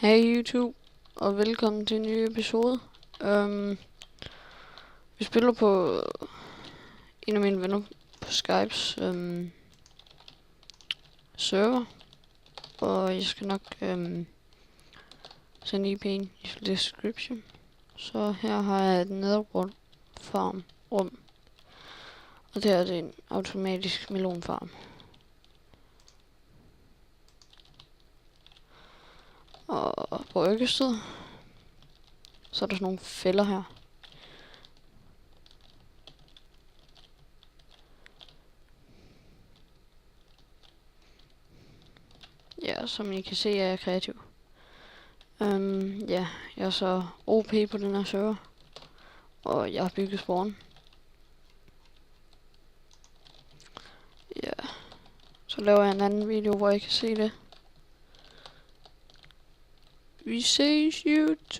Hej YouTube, og velkommen til en ny episode. Vi spiller på en af mine venner på Skypes server, og jeg skal nok sende IP'en i description. Så her har jeg et netherworld farm rum, og det er en automatisk melonfarm. Og på Økkested, så er der sådan nogle fælder her. Ja, som I kan se, er jeg kreativ. Ja, jeg er så OP på den her server, og jeg har bygget spawn. Ja, så laver jeg en anden video, hvor I kan se det. Vi ses YouTube!